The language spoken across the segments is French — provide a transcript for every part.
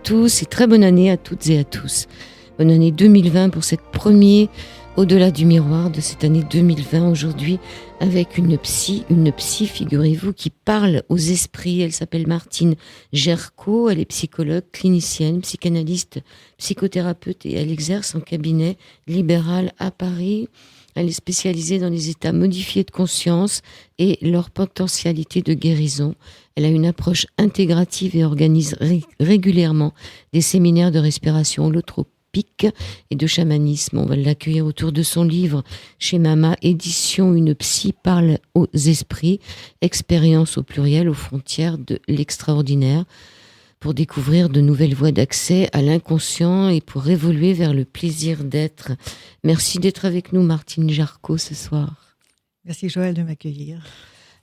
tous et très bonne année à toutes et à tous. Bonne année 2020 pour cette première Au-delà du miroir de cette année 2020 aujourd'hui avec une psy, figurez-vous, qui parle aux esprits. Elle s'appelle Martine Gerco, elle est psychologue, clinicienne, psychanalyste, psychothérapeute et elle exerce en cabinet libéral à Paris. Elle est spécialisée dans les états modifiés de conscience et leur potentialité de guérison. Elle a une approche intégrative et organise régulièrement des séminaires de respiration holotropique et de chamanisme. On va l'accueillir autour de son livre chez Mama Édition. Une psy parle aux esprits, expérience au pluriel aux frontières de l'extraordinaire, pour découvrir de nouvelles voies d'accès à l'inconscient et pour évoluer vers le plaisir d'être. Merci d'être avec nous, Martine Gerco, ce soir. Merci Joël de m'accueillir.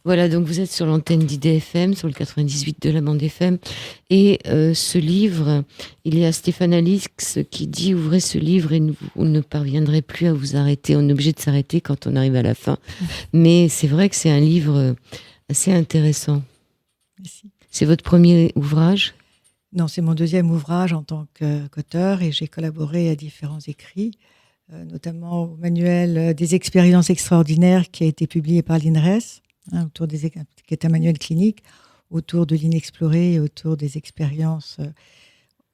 Voilà, donc vous êtes sur l'antenne d'IDFM, sur le 98 de la bande FM. Et ce livre, il y a Stéphane Alix qui dit « Ouvrez ce livre et vous ne parviendrez plus à vous arrêter. On est obligé de s'arrêter quand on arrive à la fin. » Mais c'est vrai que c'est un livre assez intéressant. Merci. C'est votre premier ouvrage ? Non, c'est mon deuxième ouvrage en tant qu'auteur et j'ai collaboré à différents écrits, notamment au manuel des expériences extraordinaires qui a été publié par l'INRES. Qui est un manuel clinique autour de l'inexploré et autour des expériences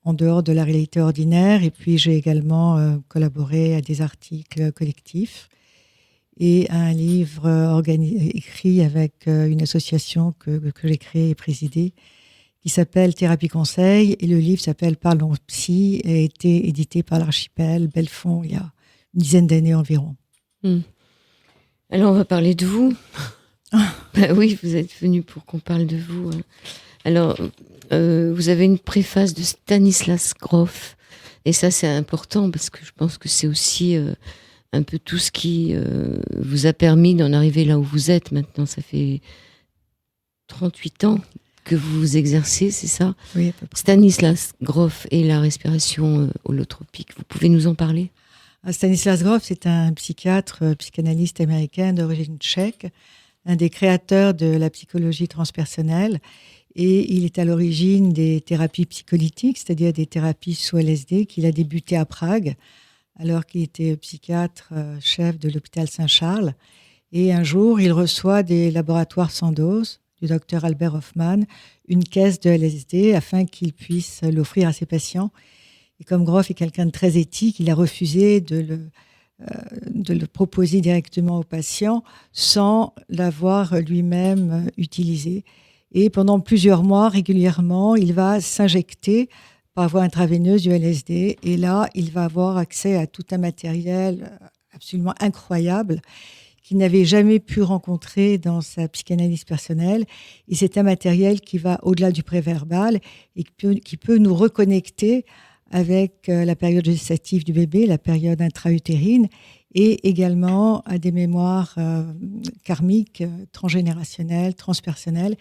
en dehors de la réalité ordinaire. Et puis, j'ai également collaboré à des articles collectifs et à un livre écrit avec une association que j'ai créée et présidée qui s'appelle Thérapie Conseil. Et le livre s'appelle Parlons Psy et a été édité par l'Archipel Belfond il y a une dizaine d'années environ. Alors, on va parler de vous. Ben oui, vous êtes venu pour qu'on parle de vous. Alors, vous avez une préface de Stanislas Grof, et ça c'est important parce que je pense que c'est aussi un peu tout ce qui vous a permis d'en arriver là où vous êtes maintenant. Ça fait 38 ans que vous exercez, c'est ça ? Oui, à peu près. Stanislas Grof et la respiration holotropique. Vous pouvez nous en parler ? Stanislas Grof, c'est un psychiatre, psychanalyste américain d'origine tchèque, un des créateurs de la psychologie transpersonnelle, et il est à l'origine des thérapies psycholytiques, c'est-à-dire des thérapies sous LSD, qu'il a débuté à Prague, alors qu'il était psychiatre chef de l'hôpital Saint-Charles. Et un jour, il reçoit des laboratoires Sandoz, du docteur Albert Hoffman, une caisse de LSD afin qu'il puisse l'offrir à ses patients. Et comme Grof est quelqu'un de très éthique, il a refusé de le proposer directement au patient sans l'avoir lui-même utilisé. Et pendant plusieurs mois, régulièrement, il va s'injecter par voie intraveineuse du LSD. Et là, il va avoir accès à tout un matériel absolument incroyable qu'il n'avait jamais pu rencontrer dans sa psychanalyse personnelle. Et c'est un matériel qui va au-delà du préverbal et qui peut nous reconnecter avec la période gestative du bébé, la période intra-utérine, et également à des mémoires karmiques, transgénérationnelles, transpersonnelles.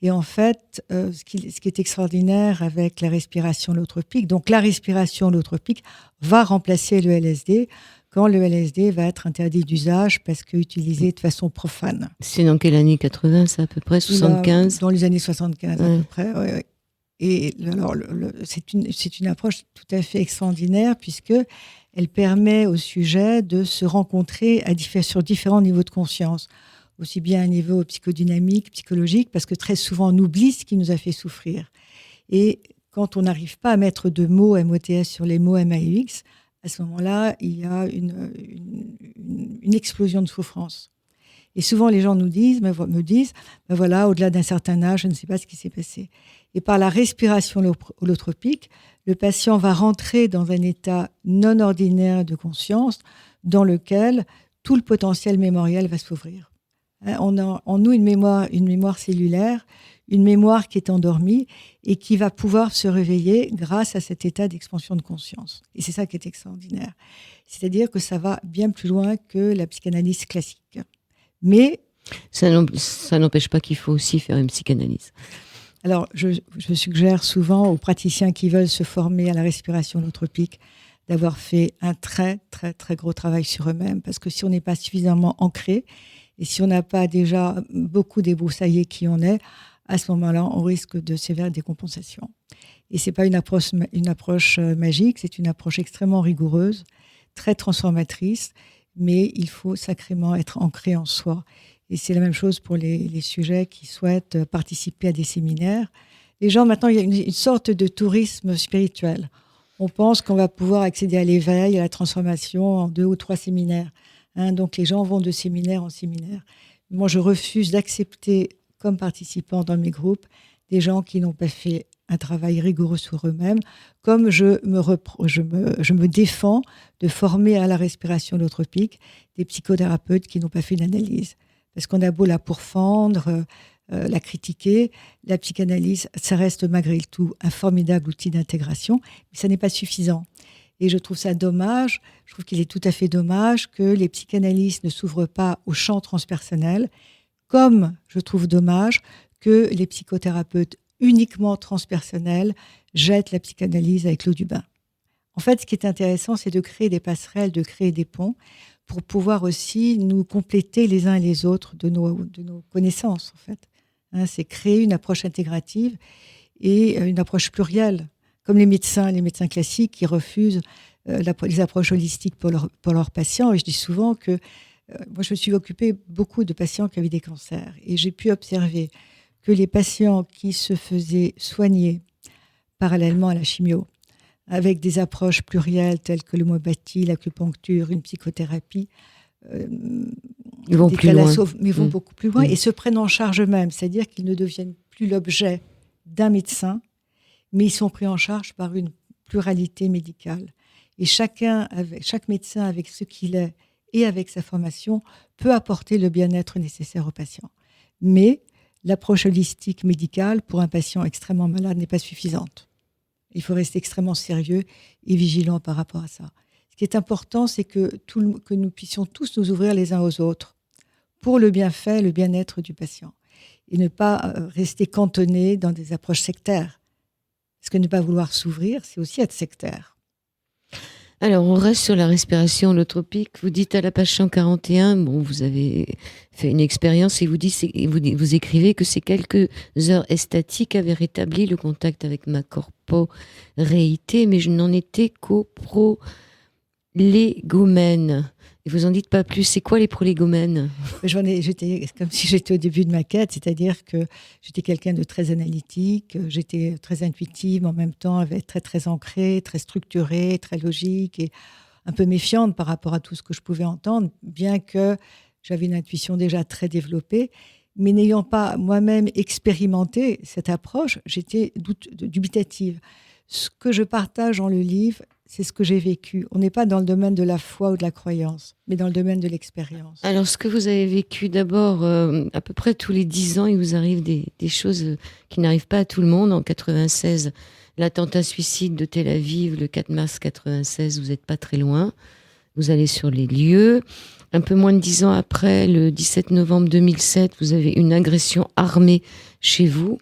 Et en fait, ce qui est extraordinaire avec la respiration holotropique, donc la respiration holotropique va remplacer le LSD quand le LSD va être interdit d'usage parce qu'utilisé de façon profane. C'est dans quelle année ? 80, ça à peu près ? 75 ? Dans les années 75 à peu près, oui. Et alors, c'est une approche tout à fait extraordinaire puisque elle permet au sujet de se rencontrer sur différents niveaux de conscience, aussi bien à un niveau psychodynamique, psychologique, parce que très souvent on oublie ce qui nous a fait souffrir. Et quand on n'arrive pas à mettre de mots MOTS sur les mots MAUX, à ce moment-là, il y a une explosion de souffrance. Et souvent, les gens me disent, voilà, au-delà d'un certain âge, je ne sais pas ce qui s'est passé. Et par la respiration holotropique, le patient va rentrer dans un état non ordinaire de conscience dans lequel tout le potentiel mémoriel va s'ouvrir. On a en nous une mémoire cellulaire, une mémoire qui est endormie et qui va pouvoir se réveiller grâce à cet état d'expansion de conscience. Et c'est ça qui est extraordinaire. C'est-à-dire que ça va bien plus loin que la psychanalyse classique. Mais ça n'empêche pas qu'il faut aussi faire une psychanalyse. Alors, je suggère souvent aux praticiens qui veulent se former à la respiration holotropique d'avoir fait un très, très, très gros travail sur eux-mêmes. Parce que si on n'est pas suffisamment ancré et si on n'a pas déjà beaucoup débroussaillé qui on est, à ce moment-là, on risque de sévères décompensations. Et c'est pas une approche magique, c'est une approche extrêmement rigoureuse, très transformatrice, mais il faut sacrément être ancré en soi. Et c'est la même chose pour les sujets qui souhaitent participer à des séminaires. Les gens, maintenant, il y a une sorte de tourisme spirituel. On pense qu'on va pouvoir accéder à l'éveil, à la transformation en 2 ou 3 séminaires. Donc les gens vont de séminaire en séminaire. Moi, je refuse d'accepter comme participants dans mes groupes des gens qui n'ont pas fait un travail rigoureux sur eux-mêmes, comme je me défends de former à la respiration holotropique des psychothérapeutes qui n'ont pas fait d'analyse. Parce qu'on a beau la pourfendre, la critiquer, la psychanalyse, ça reste malgré tout un formidable outil d'intégration, mais ça n'est pas suffisant. Et je trouve ça dommage, je trouve qu'il est tout à fait dommage que les psychanalystes ne s'ouvrent pas au champ transpersonnel, comme je trouve dommage que les psychothérapeutes uniquement transpersonnels jettent la psychanalyse avec l'eau du bain. En fait, ce qui est intéressant, c'est de créer des passerelles, de créer des ponts pour pouvoir aussi nous compléter les uns et les autres de nos connaissances, en fait. C'est créer une approche intégrative et une approche plurielle, comme les médecins classiques qui refusent les approches holistiques pour leurs patients. Et je dis souvent que moi, je me suis occupée beaucoup de patients qui avaient des cancers et j'ai pu observer que les patients qui se faisaient soigner parallèlement à la chimio, avec des approches plurielles telles que l'homéopathie, l'acupuncture, une psychothérapie, ils vont plus loin. Mais vont beaucoup plus loin et se prennent en charge eux-mêmes, c'est-à-dire qu'ils ne deviennent plus l'objet d'un médecin, mais ils sont pris en charge par une pluralité médicale. Et chaque médecin, avec ce qu'il est et avec sa formation, peut apporter le bien-être nécessaire au patient. Mais l'approche holistique médicale pour un patient extrêmement malade n'est pas suffisante. Il faut rester extrêmement sérieux et vigilant par rapport à ça. Ce qui est important, c'est que nous puissions tous nous ouvrir les uns aux autres pour le bienfait, le bien-être du patient. Et ne pas rester cantonné dans des approches sectaires. Parce que ne pas vouloir s'ouvrir, c'est aussi être sectaire. Alors, on reste sur la respiration holotropique. Vous dites à la page 141, vous avez fait une expérience et vous écrivez que ces quelques heures estatiques avaient rétabli le contact avec ma corporéité, mais je n'en étais qu'au prolégomène. Et vous en dites pas plus. C'est quoi les prolégomènes ? J'étais comme si j'étais au début de ma quête, c'est-à-dire que j'étais quelqu'un de très analytique, j'étais très intuitive, en même temps très très ancrée, très structurée, très logique et un peu méfiante par rapport à tout ce que je pouvais entendre, bien que j'avais une intuition déjà très développée, mais n'ayant pas moi-même expérimenté cette approche, j'étais dubitative. Ce que je partage dans le livre, c'est ce que j'ai vécu. On n'est pas dans le domaine de la foi ou de la croyance, mais dans le domaine de l'expérience. Alors, ce que vous avez vécu, d'abord, à peu près tous les 10 ans, il vous arrive des choses qui n'arrivent pas à tout le monde. En 96, l'attentat suicide de Tel Aviv, le 4 mars 96, vous n'êtes pas très loin. Vous allez sur les lieux. Un peu moins de 10 ans après, le 17 novembre 2007, vous avez une agression armée chez vous.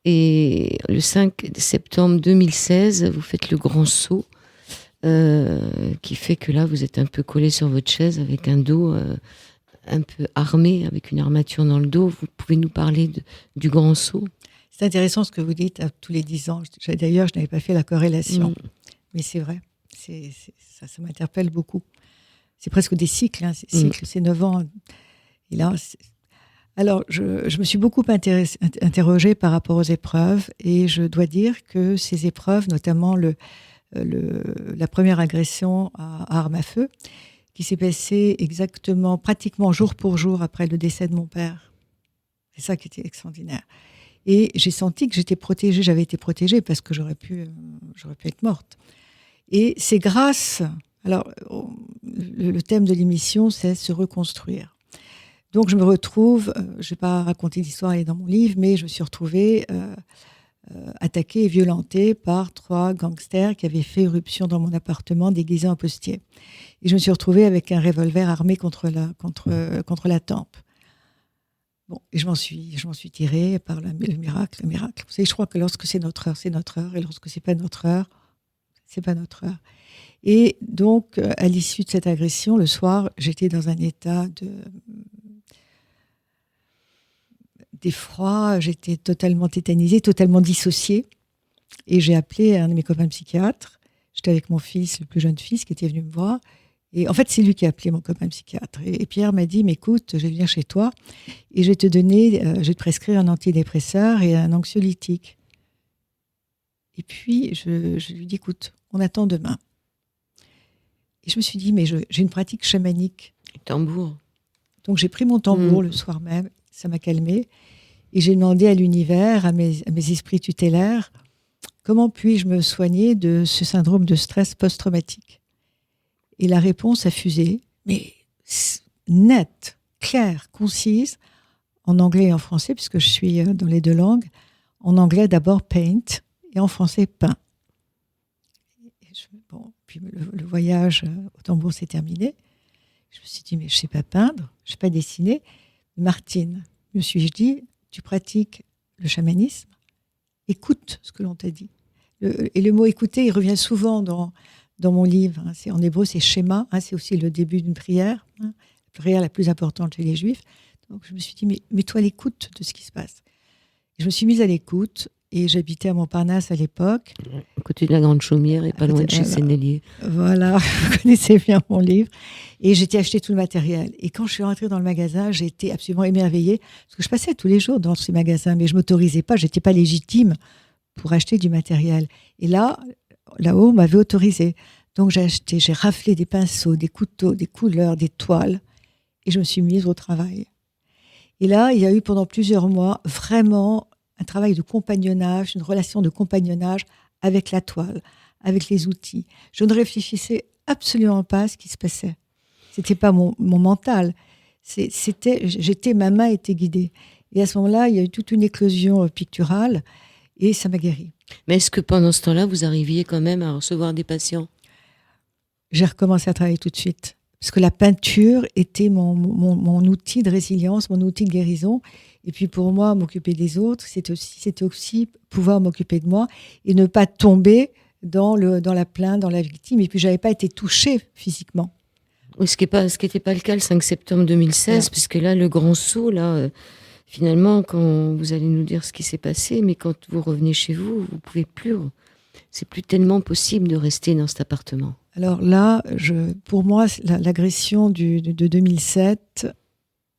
Et le 5 septembre 2016, vous faites le grand saut, qui fait que là, vous êtes un peu collé sur votre chaise avec un dos un peu armé, avec une armature dans le dos. Vous pouvez nous parler du grand saut ? C'est intéressant ce que vous dites à tous les 10 ans. D'ailleurs, je n'avais pas fait la corrélation. Mais c'est vrai, ça m'interpelle beaucoup. C'est presque des cycles, c'est 9 ans. Et là, alors, je me suis beaucoup interrogée par rapport aux épreuves et je dois dire que ces épreuves, notamment la première agression à arme à feu, qui s'est passée pratiquement jour pour jour après le décès de mon père. C'est ça qui était extraordinaire. Et j'ai senti que j'avais été protégée parce que j'aurais pu être morte. Et c'est grâce... Alors, le thème de l'émission, c'est se reconstruire. Donc, je me retrouve, je ne vais pas raconter l'histoire, elle est dans mon livre, mais je me suis retrouvée attaquée et violentée par 3 gangsters qui avaient fait irruption dans mon appartement déguisés en postier. Et je me suis retrouvée avec un revolver armé contre la tempe. Bon, et je m'en suis tirée par le miracle. Vous savez, je crois que lorsque c'est notre heure, c'est notre heure, et lorsque c'est pas notre heure, c'est pas notre heure. Et donc, à l'issue de cette agression, le soir, j'étais dans un état d'effroi, j'étais totalement tétanisée, totalement dissociée. Et j'ai appelé un de mes copains psychiatres. J'étais avec mon fils, le plus jeune fils, qui était venu me voir. Et en fait, c'est lui qui a appelé mon copain psychiatre. Et Pierre m'a dit, mais écoute, je vais venir chez toi et je vais je vais te prescrire un antidépresseur et un anxiolytique. Et puis, je lui dis, écoute, on attend demain. Et je me suis dit, mais j'ai une pratique chamanique. Tambour. Donc, j'ai pris mon tambour le soir même, ça m'a calmée. Et j'ai demandé à l'univers, à mes esprits tutélaires, comment puis-je me soigner de ce syndrome de stress post-traumatique ? Et la réponse a fusé, mais nette, claire, concise, en anglais et en français, puisque je suis dans les deux langues. En anglais, d'abord paint, et en français, peint. Puis le voyage au tambour s'est terminé. Je me suis dit, mais je ne sais pas peindre, je ne sais pas dessiner. Martine, me suis-je dit, tu pratiques le chamanisme, écoute ce que l'on t'a dit. Et le mot écouter, il revient souvent dans mon livre. En hébreu, c'est schéma, c'est aussi le début d'une prière, la prière la plus importante chez les Juifs. Donc je me suis dit, mais mets-toi à l'écoute de ce qui se passe. Et je me suis mise à l'écoute, et j'habitais à Montparnasse à l'époque. À côté de la Grande Chaumière et pas loin de chez Sennelier. Voilà, vous connaissez bien mon livre. Et j'étais acheté tout le matériel. Et quand je suis rentrée dans le magasin, j'ai été absolument émerveillée, parce que je passais tous les jours dans ces magasins, mais je ne m'autorisais pas, je n'étais pas légitime pour acheter du matériel. Et là-haut, on m'avait autorisé. Donc j'ai raflé des pinceaux, des couteaux, des couleurs, des toiles, et je me suis mise au travail. Et là, il y a eu pendant plusieurs mois vraiment un travail de compagnonnage, une relation de compagnonnage avec la toile, avec les outils. Je ne réfléchissais absolument pas à ce qui se passait. C'était pas mon mental. Ma main était guidée. Et à ce moment-là, il y a eu toute une éclosion picturale, et ça m'a guérie. Mais est-ce que pendant ce temps-là, vous arriviez quand même à recevoir des patients ? J'ai recommencé à travailler tout de suite. Parce que la peinture était mon outil de résilience, mon outil de guérison. Et puis pour moi, m'occuper des autres, c'était aussi pouvoir m'occuper de moi et ne pas tomber dans la plainte, dans la victime. Et puis je n'avais pas été touchée physiquement. Oui, ce qui n'était pas le cas le 5 septembre 2016, ouais. Puisque là, le grand saut, finalement, quand vous allez nous dire ce qui s'est passé, mais quand vous revenez chez vous, vous ne pouvez plus. C'est plus tellement possible de rester dans cet appartement. Alors là, pour moi, l'agression de 2007,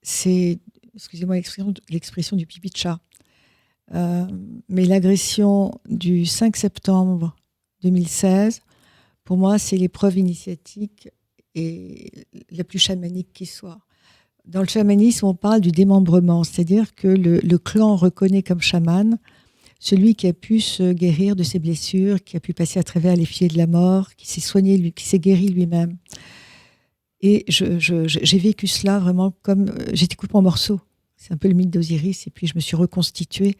c'est, excusez-moi l'expression du pipi de chat, mais l'agression du 5 septembre 2016, pour moi, c'est l'épreuve initiatique et la plus chamanique qui soit. Dans le chamanisme, on parle du démembrement, c'est-à-dire que le clan reconnaît comme chaman celui qui a pu se guérir de ses blessures, qui a pu passer à travers les filets de la mort, qui s'est soigné, qui s'est guéri lui-même. Et j'ai vécu cela vraiment comme... J'étais coupée en morceaux. C'est un peu le mythe d'Osiris. Et puis, je me suis reconstituée.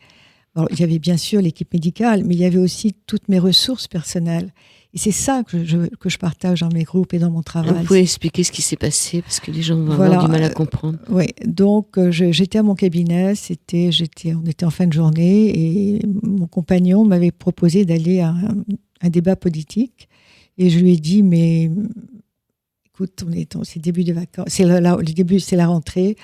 Alors, il y avait bien sûr l'équipe médicale, mais il y avait aussi toutes mes ressources personnelles. Et c'est ça que je partage dans mes groupes et dans mon travail. Vous pouvez expliquer ce qui s'est passé, parce que les gens vont avoir du mal à comprendre. Oui, donc j'étais à mon cabinet, on était en fin de journée, et mon compagnon m'avait proposé d'aller à un débat politique. Et je lui ai dit, mais écoute, c'est le début des vacances, c'est la rentrée,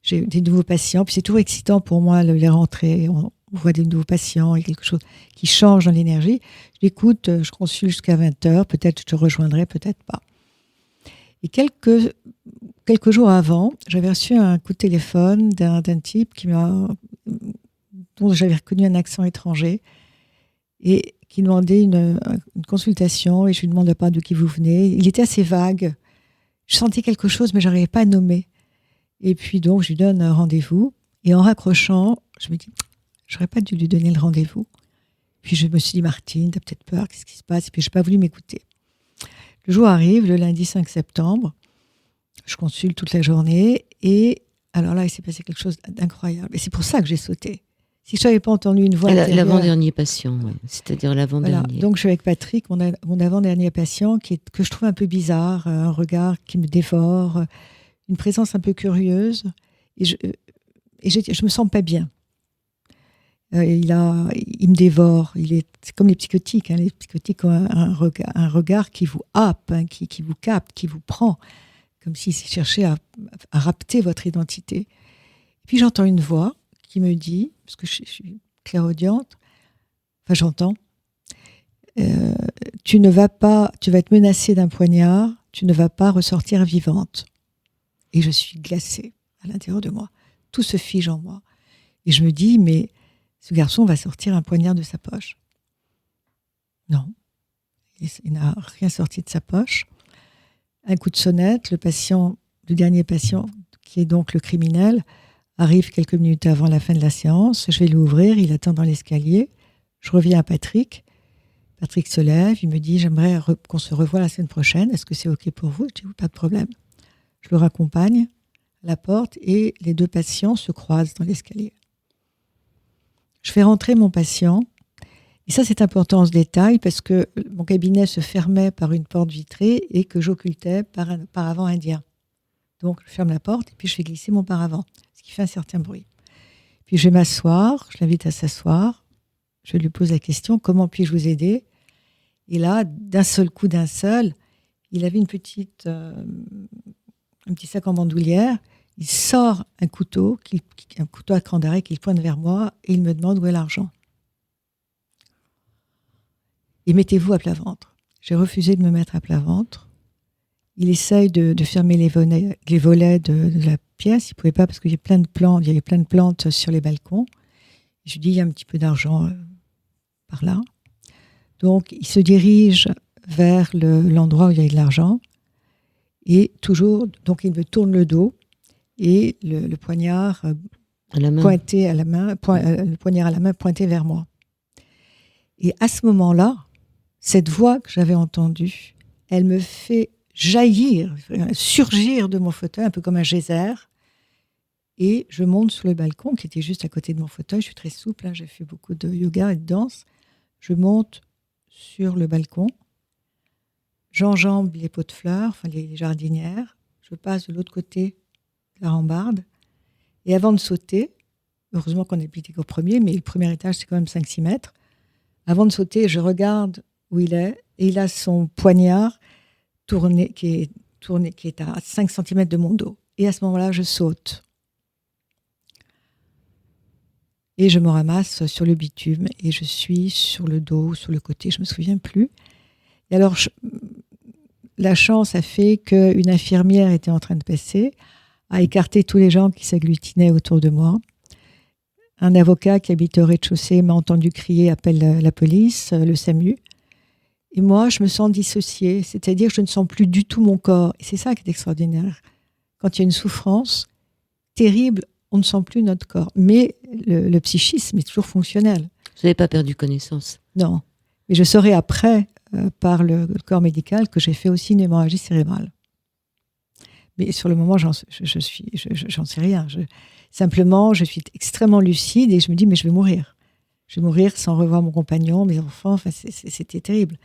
j'ai des nouveaux patients, puis c'est toujours excitant pour moi, les rentrées. On voit des nouveaux patients, il y a quelque chose qui change dans l'énergie. Je dis, écoute, je consulte jusqu'à 20h, peut-être je te rejoindrai, peut-être pas. Et quelques jours avant, j'avais reçu un coup de téléphone d'un type dont j'avais reconnu un accent étranger et qui demandait une consultation, et je lui demandais pas d'où vous venez. Il était assez vague. Je sentais quelque chose, mais je n'arrivais pas à nommer. Et puis donc, je lui donne un rendez-vous. Et en raccrochant, je me dis, j'aurais pas dû lui donner le rendez-vous. Puis je me suis dit, Martine, t'as peut-être peur, qu'est-ce qui se passe? Et puis je n'ai pas voulu m'écouter. Le jour arrive, le lundi 5 septembre, je consulte toute la journée, et alors là, il s'est passé quelque chose d'incroyable. Et c'est pour ça que j'ai sauté. Si je n'avais pas entendu une voix intérieure... L'avant-dernier patient, ouais. C'est-à-dire l'avant-dernier. Voilà. Donc je suis avec Patrick, mon avant-dernier patient, que je trouve un peu bizarre, un regard qui me dévore, une présence un peu curieuse, et je me sens pas bien. Il me dévore. C'est comme les psychotiques. Les psychotiques ont un regard qui vous happe, qui vous capte, qui vous prend, comme s'il cherchait à rapter votre identité. Et puis j'entends une voix qui me dit, parce que je suis clairaudiente, enfin j'entends, tu vas être menacée d'un poignard, tu ne vas pas ressortir vivante. Et je suis glacée à l'intérieur de moi. Tout se fige en moi. Et je me dis, mais ce garçon va sortir un poignard de sa poche. Non. Il n'a rien sorti de sa poche. Un coup de sonnette, le dernier patient, qui est donc le criminel, arrive quelques minutes avant la fin de la séance. Je vais l'ouvrir, il attend dans l'escalier. Je reviens à Patrick. Patrick se lève, il me dit « J'aimerais qu'on se revoie la semaine prochaine. Est-ce que c'est OK pour vous ?» Je dis « Pas de problème. » Je le raccompagne à la porte et les deux patients se croisent dans l'escalier. Je fais rentrer mon patient. Et ça, c'est important ce détail parce que mon cabinet se fermait par une porte vitrée et que j'occultais par un paravent indien. Donc, je ferme la porte et puis je fais glisser mon paravent, ce qui fait un certain bruit. Puis je vais m'asseoir, je l'invite à s'asseoir. Je lui pose la question « Comment puis-je vous aider ?» Et là, d'un seul coup, il avait un petit sac en bandoulière. Il sort un couteau à cran d'arrêt qu'il pointe vers moi et il me demande où est l'argent. Et mettez-vous à plat ventre. J'ai refusé de me mettre à plat ventre. Il essaye de fermer les volets de la pièce. Il ne pouvait pas parce qu'il y avait plein de plantes sur les balcons. Je lui dis, il y a un petit peu d'argent par là. Donc, il se dirige vers l'endroit où il y a de l'argent. Et toujours, donc il me tourne le dos et le poignard pointé à la main, le poignard à la main pointé vers moi. Et à ce moment-là, cette voix que j'avais entendue, elle me fait surgir de mon fauteuil, un peu comme un geyser. Et je monte sur le balcon, qui était juste à côté de mon fauteuil. Je suis très souple, j'ai fait beaucoup de yoga et de danse. Je monte sur le balcon. J'enjambe les pots de fleurs, les jardinières. Je passe de l'autre côté de la rambarde. Et avant de sauter, heureusement qu'on n'habitait qu'au premier, mais le premier étage, c'est quand même 5-6 mètres. Avant de sauter, je regarde où il est, et il a son poignard qui est à 5 cm de mon dos. Et à ce moment-là, je saute. Et je me ramasse sur le bitume, et je suis sur le dos, sur le côté, je ne me souviens plus. Et alors, la chance a fait qu'une infirmière était en train de passer, a écarté tous les gens qui s'agglutinaient autour de moi. Un avocat qui habite au rez-de-chaussée m'a entendu crier « Appelle la police », le SAMU. Et moi, je me sens dissociée, c'est-à-dire que je ne sens plus du tout mon corps. Et c'est ça qui est extraordinaire. Quand il y a une souffrance terrible, on ne sent plus notre corps. Mais le psychisme est toujours fonctionnel. Vous n'avez pas perdu connaissance? Non. Mais je saurai après, par le corps médical, que j'ai fait aussi une hémorragie cérébrale. Mais sur le moment, j'en sais rien. Simplement, je suis extrêmement lucide et je me dis, mais je vais mourir. Je vais mourir sans revoir mon compagnon, mes enfants. Enfin, c'était terrible.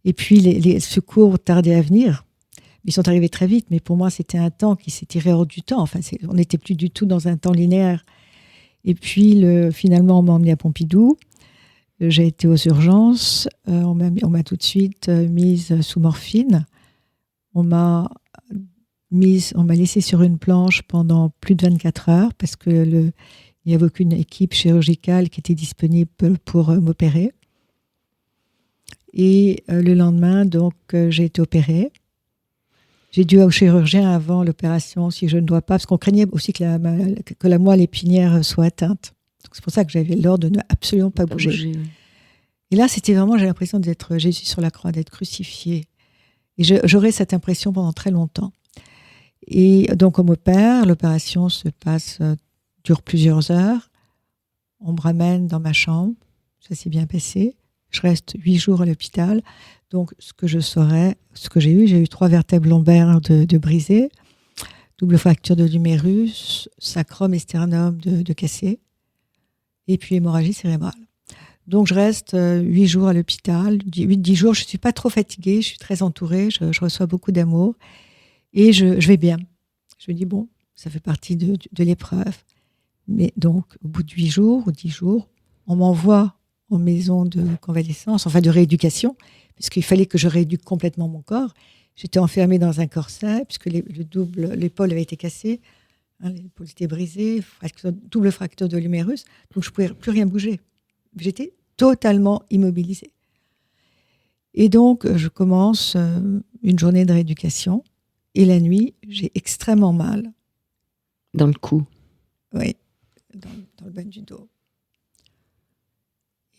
Et puis, les secours tardaient à venir. Ils sont arrivés très vite, mais pour moi, c'était un temps qui s'est tiré hors du temps. Enfin, on n'était plus du tout dans un temps linéaire. Et puis, finalement, on m'a emmenée à Pompidou. J'ai été aux urgences. On m'a tout de suite mise sous morphine. On m'a laissée sur une planche pendant plus de 24 heures parce que il n'y avait aucune équipe chirurgicale qui était disponible pour m'opérer. Et le lendemain, donc, j'ai été opérée. J'ai dû au chirurgien avant l'opération, si je ne dois pas, parce qu'on craignait aussi que la moelle épinière soit atteinte. Donc, c'est pour ça que j'avais l'ordre de ne absolument pas bouger. Oui. Et là, c'était vraiment, j'ai l'impression d'être Jésus sur la croix, d'être crucifié. Et j'aurais cette impression pendant très longtemps. Et donc, on m'opère, l'opération dure plusieurs heures. On me ramène dans ma chambre, ça s'est bien passé. Je reste 8 jours à l'hôpital. Donc, ce que j'ai eu 3 vertèbres lombaires de brisées, double fracture de l'humérus, sacrum et sternum de cassé, et puis hémorragie cérébrale. Donc, je reste 8 jours à l'hôpital, 10 jours. Je ne suis pas trop fatiguée, je suis très entourée, je reçois beaucoup d'amour et je vais bien. Je me dis, bon, ça fait partie de l'épreuve. Mais donc, au bout de 8 jours ou 10 jours, on m'envoie en maison de convalescence, enfin de rééducation, puisqu'il fallait que je rééduque complètement mon corps. J'étais enfermée dans un corset, puisque l'épaule avait été cassée, l'épaule était brisée, double fracture de l'humérus, donc je ne pouvais plus rien bouger. J'étais totalement immobilisée. Et donc, je commence une journée de rééducation. Et la nuit, j'ai extrêmement mal. Dans le cou. Oui, dans le bas du dos.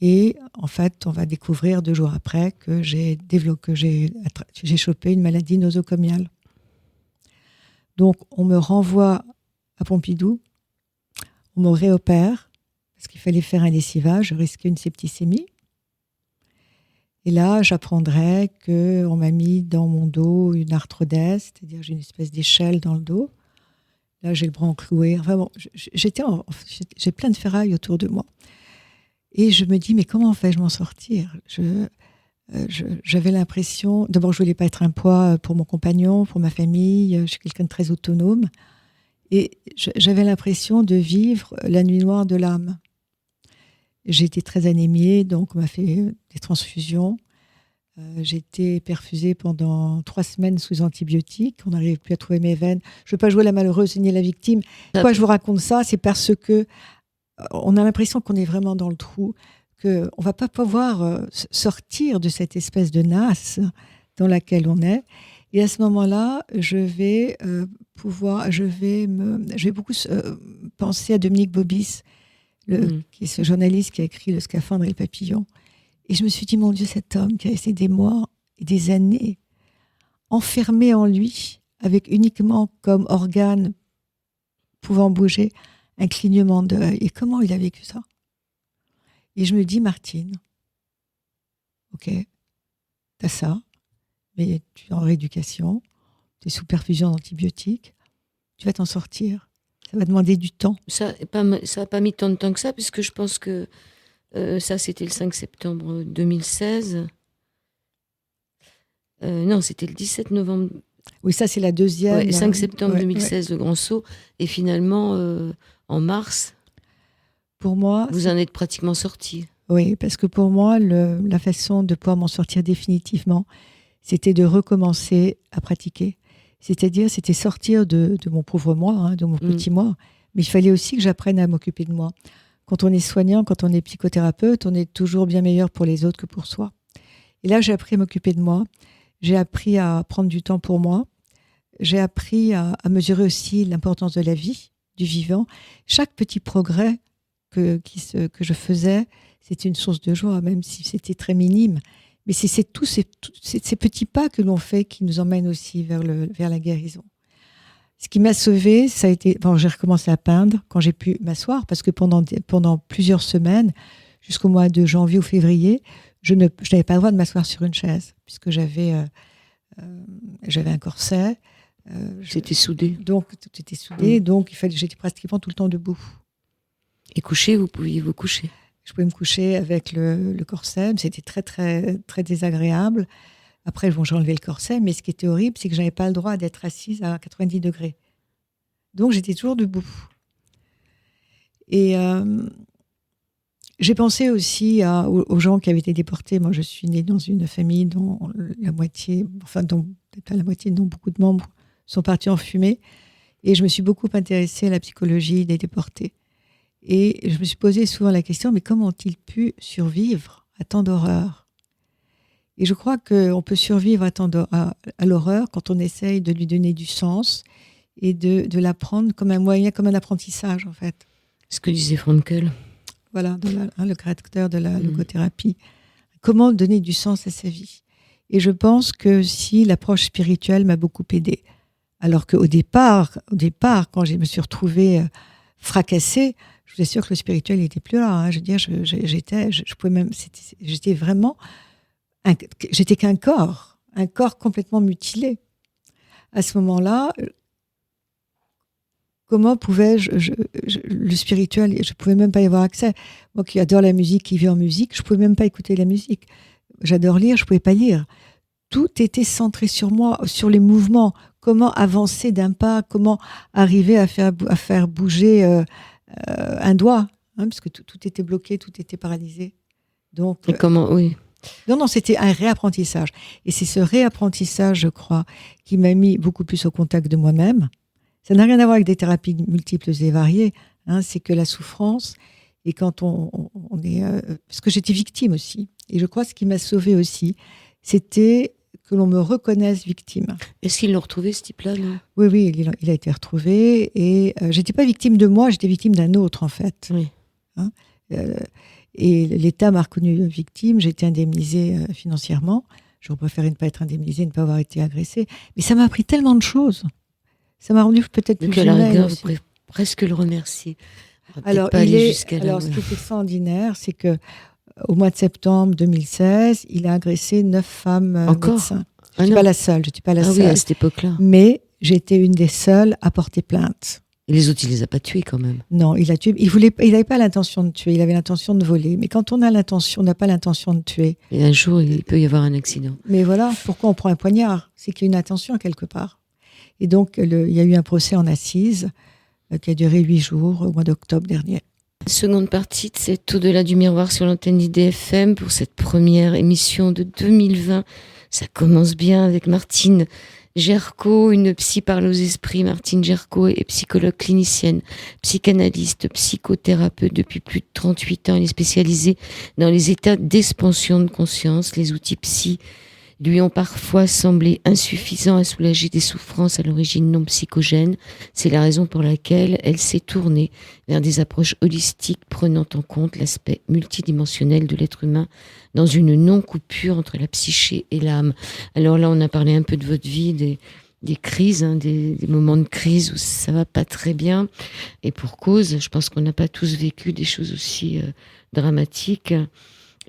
Et en fait, on va découvrir 2 jours après que j'ai chopé une maladie nosocomiale. Donc, on me renvoie à Pompidou, on me réopère, parce qu'il fallait faire un lessivage, je risquais une septicémie. Et là, j'apprendrai qu'on m'a mis dans mon dos une arthrodèse, c'est-à-dire j'ai une espèce d'échelle dans le dos. Là, j'ai le bras encloué. Enfin bon, j'ai plein de ferrailles autour de moi. Et je me dis, mais comment fais-je m'en sortir ? J'avais l'impression, d'abord, je voulais pas être un poids pour mon compagnon, pour ma famille. Je suis quelqu'un de très autonome. Et j'avais l'impression de vivre la nuit noire de l'âme. J'ai été très anémiée, donc on m'a fait des transfusions. J'ai été perfusée pendant 3 semaines sous antibiotiques. On n'arrivait plus à trouver mes veines. Je ne veux pas jouer la malheureuse ni la victime. Pourquoi je vous raconte ça ? C'est parce que on a l'impression qu'on est vraiment dans le trou, qu'on ne va pas pouvoir sortir de cette espèce de nasse dans laquelle on est. Et à ce moment-là, je vais beaucoup penser à Dominique Bobis, qui est ce journaliste qui a écrit Le Scaphandre et le papillon. Et je me suis dit, mon Dieu, cet homme qui a resté des mois et des années enfermé en lui, avec uniquement comme organe pouvant bouger un clignement d'œil. Et comment il a vécu ça ? Et je me dis, Martine, ok, t'as ça, mais tu es en rééducation, tu es sous perfusion d'antibiotiques, tu vas t'en sortir. Ça va demander du temps. Ça n'a pas mis tant de temps que ça, puisque je pense que ça, c'était le 5 septembre 2016. Non, c'était le 17 novembre. Oui, ça, c'est la deuxième. Ouais, 5 septembre 2016, le grand saut. Et finalement, en mars, pour moi, vous en êtes pratiquement sorti. Oui, parce que pour moi, la façon de pouvoir m'en sortir définitivement, c'était de recommencer à pratiquer. C'est-à-dire, c'était sortir de mon pauvre moi, de mon petit moi. Mais il fallait aussi que j'apprenne à m'occuper de moi. Quand on est soignant, quand on est psychothérapeute, on est toujours bien meilleur pour les autres que pour soi. Et là, j'ai appris à m'occuper de moi. J'ai appris à prendre du temps pour moi. J'ai appris à mesurer aussi l'importance de la vie, du vivant. Chaque petit progrès que je faisais, c'était une source de joie, même si c'était très minime. Mais c'est tous ces petits pas que l'on fait qui nous emmènent aussi vers la guérison. Ce qui m'a sauvée, ça a été... Bon, j'ai recommencé à peindre quand j'ai pu m'asseoir, parce que pendant plusieurs semaines, jusqu'au mois de janvier ou février, je n'avais pas le droit de m'asseoir sur une chaise, puisque j'avais un corset. C'était soudé. Donc, tout était soudé. Donc, j'étais pratiquement tout le temps debout. Et coucher, vous pouviez vous coucher. Je pouvais me coucher avec le corset. C'était très, très, très désagréable. Après, j'ai enlevé le corset. Mais ce qui était horrible, c'est que je n'avais pas le droit d'être assise à 90 degrés. Donc, j'étais toujours debout. Et j'ai pensé aussi aux gens qui avaient été déportés. Moi, je suis née dans une famille dont la moitié, peut-être pas la moitié, dont beaucoup de membres sont partis en fumée. Et je me suis beaucoup intéressée à la psychologie des déportés. Et je me suis posé souvent la question, mais comment ont-ils pu survivre à tant d'horreur ? Et je crois qu'on peut survivre à l'horreur quand on essaye de lui donner du sens et de l'apprendre comme un moyen, comme un apprentissage, en fait. Ce que disait Frankl. Voilà, le créateur de la logothérapie. Comment donner du sens à sa vie ? Et je pense que si l'approche spirituelle m'a beaucoup aidée. Alors qu'au départ, quand je me suis retrouvée fracassée, je vous assure que le spirituel n'était plus là. Je veux dire, j'étais vraiment, j'étais qu'un corps complètement mutilé. À ce moment-là, comment pouvais-je, le spirituel, je ne pouvais même pas y avoir accès. Moi qui adore la musique, qui vis en musique, je ne pouvais même pas écouter la musique. J'adore lire, je ne pouvais pas lire. Tout était centré sur moi, sur les mouvements. Comment avancer d'un pas, comment arriver à faire bouger un doigt, parce que tout était bloqué, tout était paralysé. Donc, et comment, oui. Non, c'était un réapprentissage. Et c'est ce réapprentissage, je crois, qui m'a mis beaucoup plus au contact de moi-même. Ça n'a rien à voir avec des thérapies multiples et variées. C'est que la souffrance, et quand on est... parce que j'étais victime aussi. Et je crois que ce qui m'a sauvée aussi, c'était que l'on me reconnaisse victime. Est-ce qu'ils l'ont retrouvé, ce type-là, non? Oui, il a été retrouvé. Et j'étais pas victime de moi, j'étais victime d'un autre, en fait. Oui. Hein, et l'État m'a reconnue victime, j'ai été indemnisée financièrement. J'aurais préféré ne pas être indemnisée, ne pas avoir été agressée. Mais ça m'a appris tellement de choses. Ça m'a rendu peut-être plus à la humaine rigueur, aussi. vous pouvez presque le remercier. On va Alors, peut-être pas aller jusqu'à là. ce qui est extraordinaire, c'est que au mois de septembre 2016, il a agressé 9 femmes Encore médecins. Je n'étais pas la seule, oui, à cette époque-là. Mais j'ai été une des seules à porter plainte. Et les autres, il les a pas tués quand même. Non, il a tué. Il n'avait pas l'intention de tuer, il avait l'intention de voler. Mais quand on n'a pas l'intention de tuer. Et un jour, il peut y avoir un accident. Mais voilà, pourquoi on prend un poignard? C'est qu'il y a une intention quelque part. Et donc, il y a eu un procès en assises qui a duré 8 jours au mois d'octobre dernier. Seconde partie de cet Au-delà du miroir sur l'antenne d'IDFM pour cette première émission de 2020. Ça commence bien avec Martine Gerco, une psy parle aux esprits. Martine Gerco est psychologue clinicienne, psychanalyste, psychothérapeute depuis plus de 38 ans. Elle est spécialisée dans les états d'expansion de conscience. Les outils psy lui ont parfois semblé insuffisants à soulager des souffrances à l'origine non psychogènes. C'est la raison pour laquelle elle s'est tournée vers des approches holistiques prenant en compte l'aspect multidimensionnel de l'être humain dans une non-coupure entre la psyché et l'âme. Alors là, on a parlé un peu de votre vie, des crises, des moments de crise où ça va pas très bien. Et pour cause, je pense qu'on n'a pas tous vécu des choses aussi dramatiques.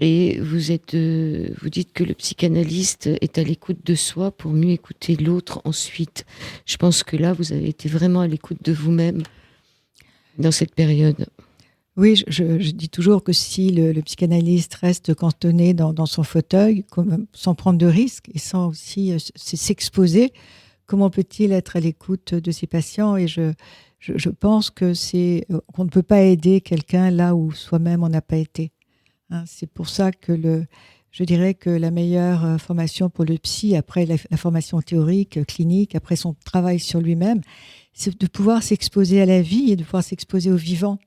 Et vous dites que le psychanalyste est à l'écoute de soi pour mieux écouter l'autre ensuite. Je pense que là, vous avez été vraiment à l'écoute de vous-même dans cette période. Oui, je dis toujours que si le psychanalyste reste cantonné dans son fauteuil, sans prendre de risques et sans aussi s'exposer, comment peut-il être à l'écoute de ses patients? Et je pense qu'on ne peut pas aider quelqu'un là où soi-même on n'a pas été. C'est pour ça que je dirais que la meilleure formation pour le psy, après la formation théorique, clinique, après son travail sur lui-même, c'est de pouvoir s'exposer à la vie et de pouvoir s'exposer au vivant.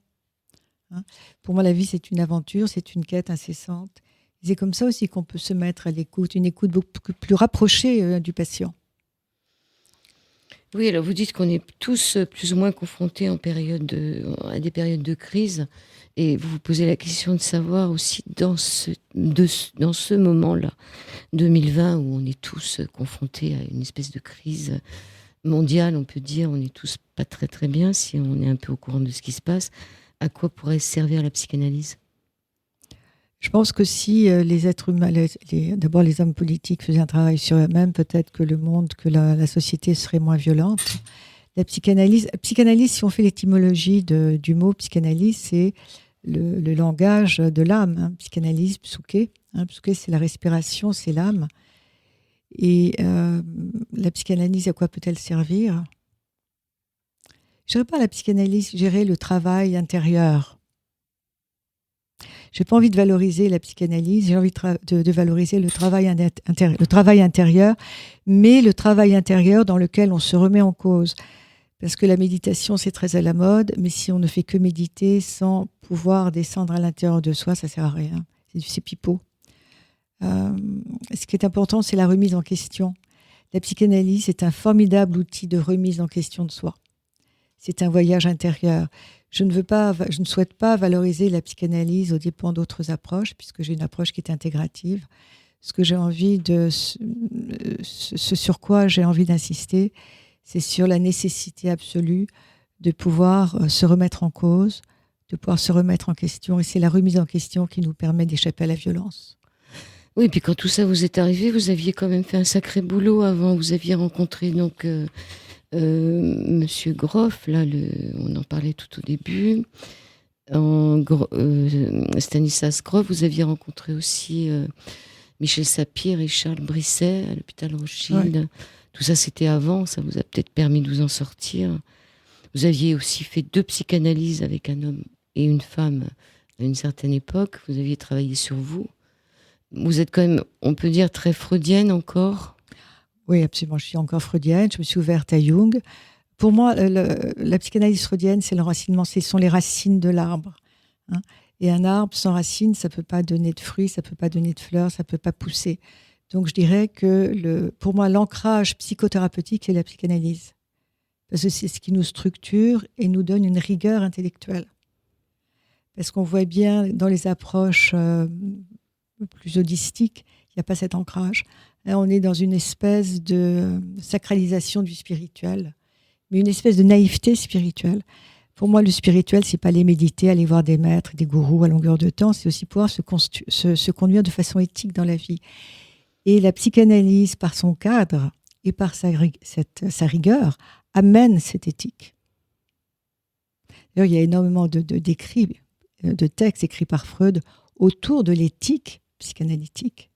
Pour moi, la vie, c'est une aventure, c'est une quête incessante. C'est comme ça aussi qu'on peut se mettre à l'écoute, une écoute beaucoup plus rapprochée du patient. Oui, alors vous dites qu'on est tous plus ou moins confrontés à des périodes de crise. Et vous vous posez la question de savoir aussi dans ce moment-là, 2020, où on est tous confrontés à une espèce de crise mondiale, on peut dire, on n'est tous pas très très bien si on est un peu au courant de ce qui se passe. À quoi pourrait servir la psychanalyse? Je pense que si les êtres humains, d'abord les hommes politiques faisaient un travail sur eux-mêmes, peut-être que le monde, que la société serait moins violente. La psychanalyse, si on fait l'étymologie du mot psychanalyse, c'est le langage de l'âme. Psychanalyse, psuké. Psuké, c'est la respiration, c'est l'âme. Et la psychanalyse, à quoi peut-elle servir? Je dirais pas la psychanalyse, je dirais le travail intérieur. J'ai pas envie de valoriser la psychanalyse, j'ai envie de valoriser le travail intérieur, mais le travail intérieur dans lequel on se remet en cause. Parce que la méditation, c'est très à la mode, mais si on ne fait que méditer sans pouvoir descendre à l'intérieur de soi, ça sert à rien. C'est pipeau. Ce qui est important, c'est la remise en question. La psychanalyse est un formidable outil de remise en question de soi. C'est un voyage intérieur. Je ne souhaite pas valoriser la psychanalyse aux dépens d'autres approches, puisque j'ai une approche qui est intégrative. Ce sur quoi j'ai envie d'insister, c'est sur la nécessité absolue de pouvoir se remettre en cause, de pouvoir se remettre en question. Et c'est la remise en question qui nous permet d'échapper à la violence. Oui, et puis quand tout ça vous est arrivé, vous aviez quand même fait un sacré boulot avant. Vous aviez rencontré donc Monsieur Groff, là, on en parlait tout au début. Stanislas Grof, vous aviez rencontré aussi Michel Sapir et Charles Brisset à l'hôpital Rothschild. Ouais. Tout ça, c'était avant, ça vous a peut-être permis de vous en sortir. Vous aviez aussi fait 2 psychanalyses avec un homme et une femme à une certaine époque. Vous aviez travaillé sur vous. Vous êtes quand même, on peut dire, très freudienne encore. Oui, absolument. Je suis encore freudienne. Je me suis ouverte à Jung. Pour moi, la psychanalyse freudienne, c'est l'enracinement. Ce sont les racines de l'arbre. Et un arbre sans racines, ça ne peut pas donner de fruits, ça ne peut pas donner de fleurs, ça ne peut pas pousser. Donc, je dirais que pour moi, l'ancrage psychothérapeutique, c'est la psychanalyse. Parce que c'est ce qui nous structure et nous donne une rigueur intellectuelle. Parce qu'on voit bien dans les approches plus holistiques, il n'y a pas cet ancrage. Là, on est dans une espèce de sacralisation du spirituel, mais une espèce de naïveté spirituelle. Pour moi, le spirituel, c'est pas aller méditer, aller voir des maîtres, des gourous à longueur de temps, c'est aussi pouvoir se conduire de façon éthique dans la vie. Et la psychanalyse, par son cadre et par sa rigueur, amène cette éthique. D'ailleurs, il y a énormément d'écrits, de textes écrits par Freud autour de l'éthique psychanalytique.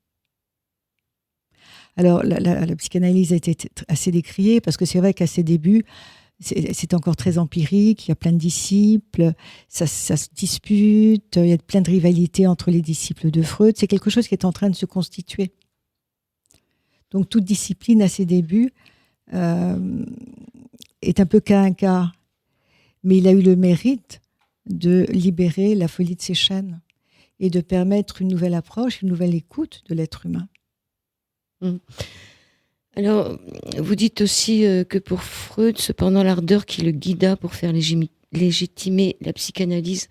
Alors, la psychanalyse a été assez décriée parce que c'est vrai qu'à ses débuts, c'est encore très empirique, il y a plein de disciples, ça se dispute, il y a plein de rivalités entre les disciples de Freud. C'est quelque chose qui est en train de se constituer. Donc, toute discipline à ses débuts est un peu cas un cas. Mais il a eu le mérite de libérer la folie de ses chaînes et de permettre une nouvelle approche, une nouvelle écoute de l'être humain. Alors, vous dites aussi que pour Freud, cependant, l'ardeur qui le guida pour faire légitimer la psychanalyse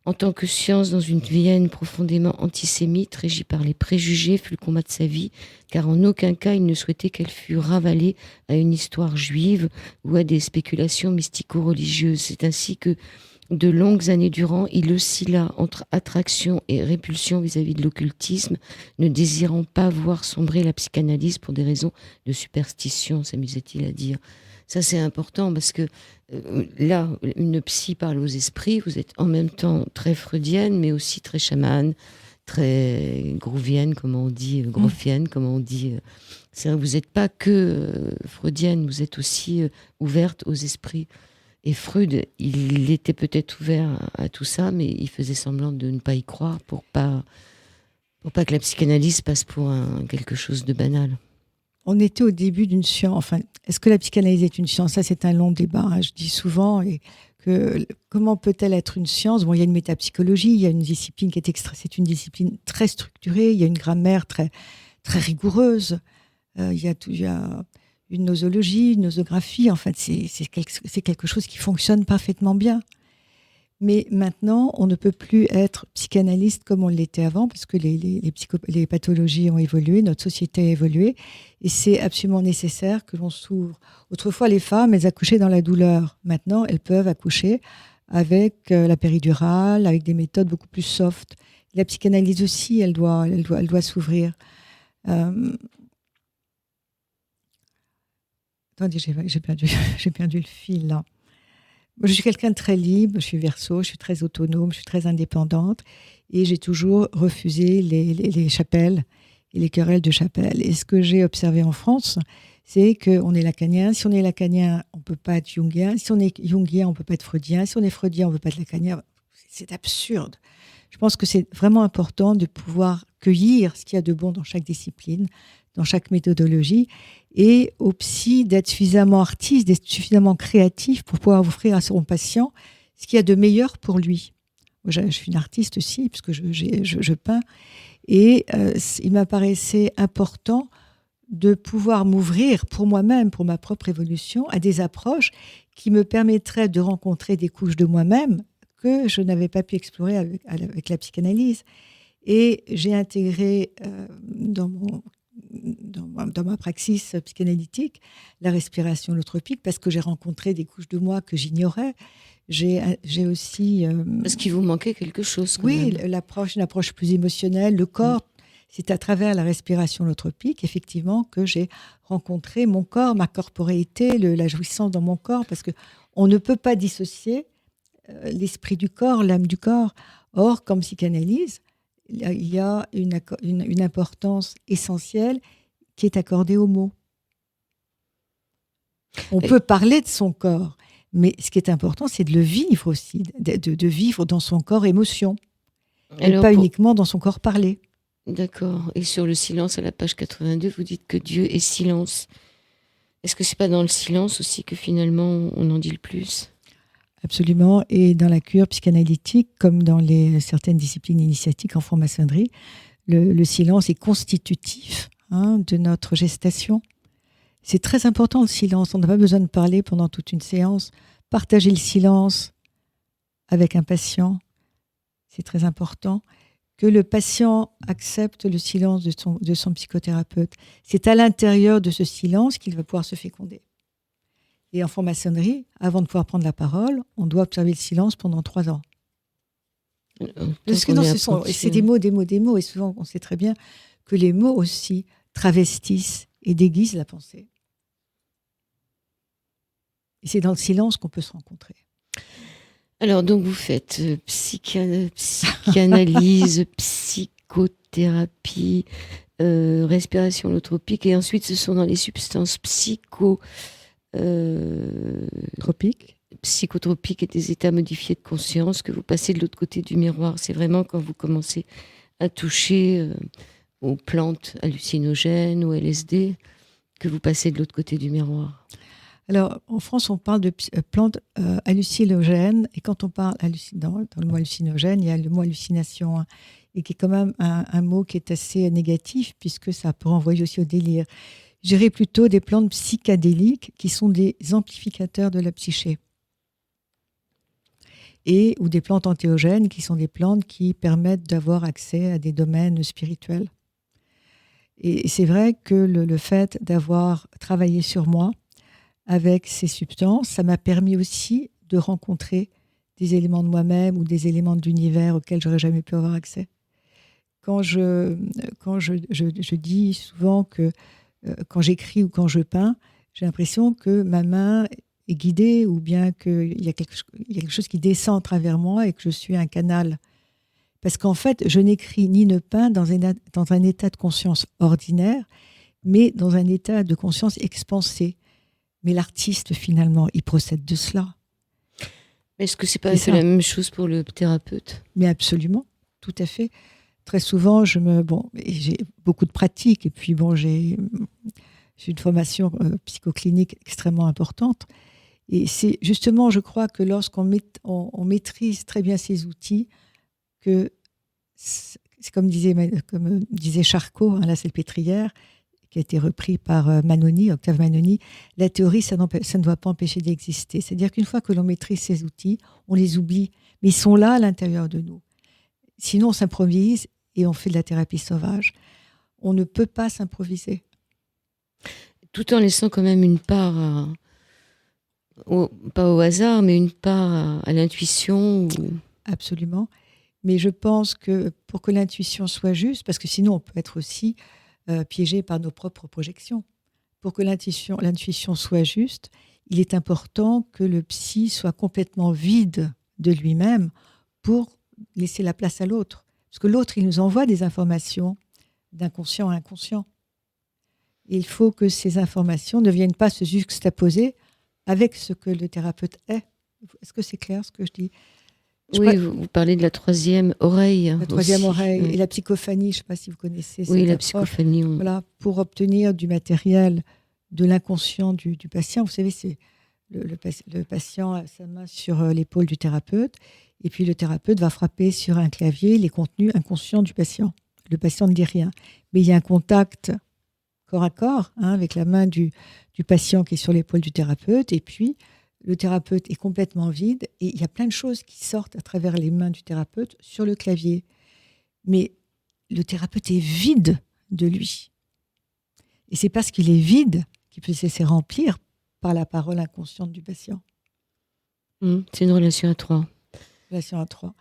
en tant que science dans une Vienne profondément antisémite, régie par les préjugés, fut le combat de sa vie, car en aucun cas il ne souhaitait qu'elle fût ravalée à une histoire juive ou à des spéculations mystico-religieuses. C'est ainsi que, de longues années durant, il oscilla entre attraction et répulsion vis-à-vis de l'occultisme, ne désirant pas voir sombrer la psychanalyse pour des raisons de superstition, s'amusait-il à dire. Ça, c'est important parce que là, une psy parle aux esprits. Vous êtes en même temps très freudienne, mais aussi très chamane, très groovienne, comme on dit, groffienne, comme on dit. C'est vrai, vous n'êtes pas que freudienne, vous êtes aussi ouverte aux esprits. Et Freud, il était peut-être ouvert à tout ça, mais il faisait semblant de ne pas y croire pour pas que la psychanalyse passe pour quelque chose de banal. On était au début d'une science. Enfin, est-ce que la psychanalyse est une science ? Ça, c'est un long débat. Hein. Je dis souvent comment peut-elle être une science ? Bon, il y a une métapsychologie, il y a une discipline qui est c'est une discipline très structurée, il y a une grammaire très, très rigoureuse, il y a une nosologie, une nosographie. En fait, c'est quelque chose qui fonctionne parfaitement bien. Mais maintenant, on ne peut plus être psychanalyste comme on l'était avant, parce que les pathologies ont évolué, notre société a évolué, et c'est absolument nécessaire que l'on s'ouvre. Autrefois, les femmes, elles accouchaient dans la douleur. Maintenant, elles peuvent accoucher avec la péridurale, avec des méthodes beaucoup plus soft. La psychanalyse aussi, elle doit s'ouvrir. Attendez, j'ai perdu le fil, là. Je suis quelqu'un de très libre, je suis Verseau, je suis très autonome, je suis très indépendante et j'ai toujours refusé les chapelles et les querelles de chapelle. Et ce que j'ai observé en France, c'est qu'on est lacanien. Si on est lacanien, on ne peut pas être jungien. Si on est jungien, on ne peut pas être freudien. Si on est freudien, on ne peut pas être lacanien. C'est absurde. Je pense que c'est vraiment important de pouvoir cueillir ce qu'il y a de bon dans chaque discipline, dans chaque méthodologie, et au psy d'être suffisamment artiste, d'être suffisamment créatif pour pouvoir offrir à son patient ce qu'il y a de meilleur pour lui. Moi, je suis une artiste aussi, parce que je peins, et il m'apparaissait important de pouvoir m'ouvrir pour moi-même, pour ma propre évolution, à des approches qui me permettraient de rencontrer des couches de moi-même que je n'avais pas pu explorer avec la psychanalyse. Et j'ai intégré dans ma praxis psychanalytique la respiration holotropique parce que j'ai rencontré des couches de moi que j'ignorais. J'ai aussi... Parce qu'il vous manquait quelque chose. Oui, une approche plus émotionnelle. Le corps, c'est à travers la respiration holotropique, effectivement, que j'ai rencontré mon corps, ma corporéité, la jouissance dans mon corps, parce qu'on ne peut pas dissocier l'esprit du corps, l'âme du corps. Or, comme psychanalyse, il y a une importance essentielle qui est accordée aux mots. On peut parler de son corps, mais ce qui est important, c'est de le vivre aussi, de vivre dans son corps émotion, et pas uniquement dans son corps parler. D'accord. Et sur le silence, à la page 82, vous dites que Dieu est silence. Est-ce que c'est pas dans le silence aussi que finalement on en dit le plus ? Absolument. Et dans la cure psychanalytique, comme dans certaines disciplines initiatiques en franc-maçonnerie, le silence est constitutif de notre gestation. C'est très important le silence. On n'a pas besoin de parler pendant toute une séance. Partager le silence avec un patient, c'est très important. Que le patient accepte le silence de son psychothérapeute. C'est à l'intérieur de ce silence qu'il va pouvoir se féconder. Et en franc-maçonnerie, avant de pouvoir prendre la parole, on doit observer le silence pendant 3 ans. Parce que c'est des mots. Et souvent, on sait très bien que les mots aussi travestissent et déguisent la pensée. Et c'est dans le silence qu'on peut se rencontrer. Alors, donc, vous faites psychanalyse, psychothérapie, respiration holotropique, et ensuite, ce sont dans les substances psychotropiques et des états modifiés de conscience que vous passez de l'autre côté du miroir. C'est vraiment quand vous commencez à toucher aux plantes hallucinogènes, au LSD, que vous passez de l'autre côté du miroir. Alors, en France, on parle de plantes hallucinogènes, et quand on parle dans le mot hallucinogène, il y a le mot hallucination, et qui est quand même un mot qui est assez négatif, puisque ça peut renvoyer aussi au délire. Je dirais plutôt des plantes psychédéliques, qui sont des amplificateurs de la psyché. Ou des plantes entéogènes, qui sont des plantes qui permettent d'avoir accès à des domaines spirituels. Et c'est vrai que le fait d'avoir travaillé sur moi, avec ces substances, ça m'a permis aussi de rencontrer des éléments de moi-même ou des éléments de l'univers auxquels j'aurais jamais pu avoir accès. Quand je dis souvent que quand j'écris ou quand je peins, j'ai l'impression que ma main est guidée ou bien qu'il y a quelque chose qui descend à travers moi et que je suis un canal. Parce qu'en fait, je n'écris ni ne peins dans un état de conscience ordinaire, mais dans un état de conscience expansé. Mais l'artiste, finalement, il procède de cela. Est-ce que c'est pas la même chose pour le thérapeute ? Mais absolument, tout à fait. Très souvent, j'ai beaucoup de pratiques, et puis j'ai une formation psychoclinique extrêmement importante. Et c'est justement, je crois que lorsqu'on on maîtrise très bien ces outils, que c'est comme disait Charcot, la Salpêtrière, qui a été repris par Octave Manoni, la théorie, ça ne doit pas empêcher d'exister. C'est-à-dire qu'une fois que l'on maîtrise ces outils, on les oublie, mais ils sont là à l'intérieur de nous. Sinon, on s'improvise et on fait de la thérapie sauvage. On ne peut pas s'improviser. Tout en laissant quand même une part, pas au hasard, mais une part à l'intuition. Absolument. Mais je pense que pour que l'intuition soit juste, parce que sinon on peut être aussi piégé par nos propres projections. Pour que l'intuition soit juste, il est important que le psy soit complètement vide de lui-même pour laisser la place à l'autre. Parce que l'autre, il nous envoie des informations d'inconscient à inconscient. Et il faut que ces informations ne viennent pas se juxtaposer avec ce que le thérapeute est. Est-ce que c'est clair ce que je dis ? Oui, vous parlez de la troisième oreille. La troisième aussi, oreille oui. Et la psychophanie, je ne sais pas si vous connaissez cette Oui, la approche. psychophanie. Voilà, pour obtenir du matériel de l'inconscient du patient. Vous savez, c'est le patient a sa main sur l'épaule du thérapeute, et puis le thérapeute va frapper sur un clavier les contenus inconscients du patient. Le patient ne dit rien. Mais il y a un contact corps à corps avec la main du patient qui est sur l'épaule du thérapeute, et puis le thérapeute est complètement vide et il y a plein de choses qui sortent à travers les mains du thérapeute sur le clavier. Mais le thérapeute est vide de lui. Et c'est parce qu'il est vide qu'il peut se laisser remplir par la parole inconsciente du patient. C'est une relation à trois. Relation à trois.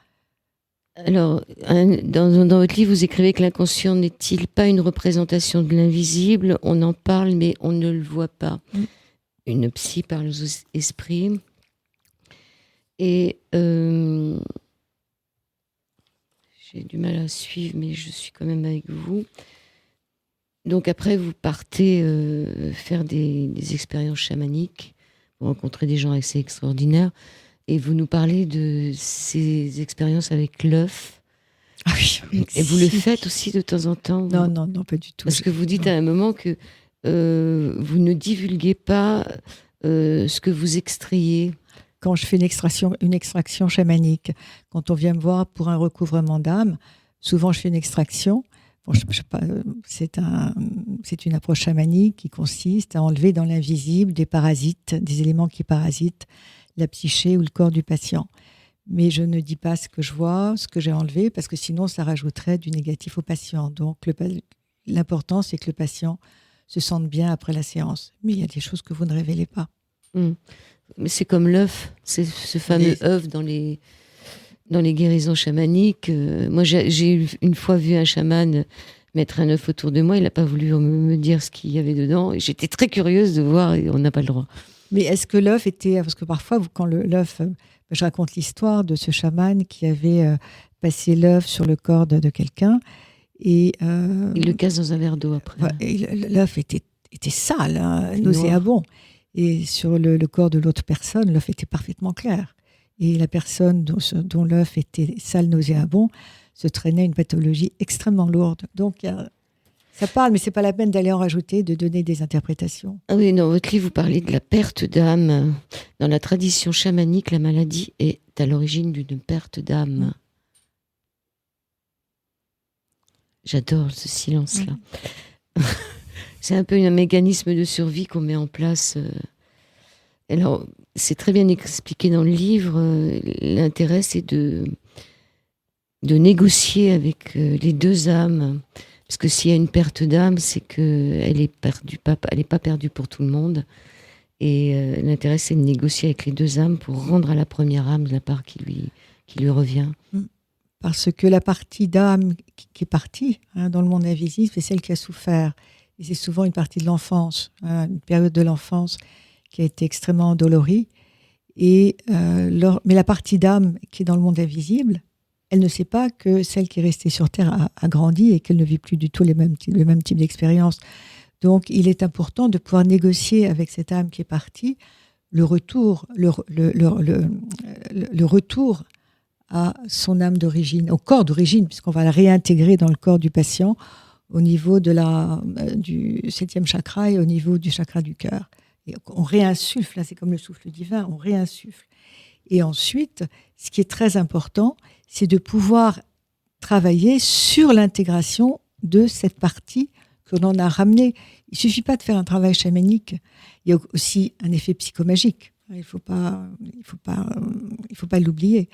Alors, dans votre livre, vous écrivez que l'inconscient n'est-il pas une représentation de l'invisible ? On en parle, mais on ne le voit pas. Une psy parle aux esprits. Et j'ai du mal à suivre, mais je suis quand même avec vous. Donc après, vous partez faire des expériences chamaniques, vous rencontrez des gens assez extraordinaires, et vous nous parlez de ces expériences avec l'œuf. Ah oui, et vous le faites aussi de temps en temps. Non, pas du tout. Parce que vous dites à un moment que vous ne divulguez pas ce que vous extrayez. Quand je fais une extraction chamanique, quand on vient me voir pour un recouvrement d'âme, souvent je fais une extraction. c'est une approche chamanique qui consiste à enlever dans l'invisible des parasites, des éléments qui parasitent la psyché ou le corps du patient. Mais je ne dis pas ce que je vois, ce que j'ai enlevé, parce que sinon ça rajouterait du négatif au patient. Donc l'important, c'est que le patient se sente bien après la séance. Mais il y a des choses que vous ne révélez pas. Mais c'est comme l'œuf, c'est ce fameux œuf dans les guérisons chamaniques. Moi, j'ai une fois vu un chaman mettre un œuf autour de moi. Il n'a pas voulu me dire ce qu'il y avait dedans. Et j'étais très curieuse de voir, et on n'a pas le droit. Mais est-ce que l'œuf était... Parce que parfois, quand l'œuf... Je raconte l'histoire de ce chaman qui avait passé l'œuf sur le corps de quelqu'un. Et, il le casse dans un verre d'eau après. L'œuf était sale, hein, nauséabond. Et sur le corps de l'autre personne, l'œuf était parfaitement clair. Et la personne dont l'œuf était sale, nauséabond, se traînait une pathologie extrêmement lourde. Donc, ça parle, mais ce n'est pas la peine d'aller en rajouter, de donner des interprétations. Ah oui, dans votre livre, vous parlez de la perte d'âme. Dans la tradition chamanique, la maladie est à l'origine d'une perte d'âme. J'adore ce silence-là. C'est un peu un mécanisme de survie qu'on met en place. Alors, c'est très bien expliqué dans le livre. L'intérêt, c'est de négocier avec les deux âmes. Parce que s'il y a une perte d'âme, c'est qu'elle n'est pas perdue pour tout le monde. Et l'intérêt, c'est de négocier avec les deux âmes pour rendre à la première âme la part qui lui revient. Parce que la partie d'âme qui est partie dans le monde invisible, c'est celle qui a souffert. Et c'est souvent une partie de l'enfance, une période de l'enfance qui a été extrêmement dolorie. Mais la partie d'âme qui est dans le monde invisible, elle ne sait pas que celle qui est restée sur Terre a grandi et qu'elle ne vit plus du tout le même type d'expérience. Donc, il est important de pouvoir négocier avec cette âme qui est partie le retour à son âme d'origine, au corps d'origine, puisqu'on va la réintégrer dans le corps du patient au niveau du 7e chakra et au niveau du chakra du cœur. Et on réinsuffle, là c'est comme le souffle divin, on réinsuffle. Et ensuite, ce qui est très important, c'est de pouvoir travailler sur l'intégration de cette partie que l'on a ramenée. Il ne suffit pas de faire un travail chamanique, il y a aussi un effet psychomagique. Il ne faut pas l'oublier.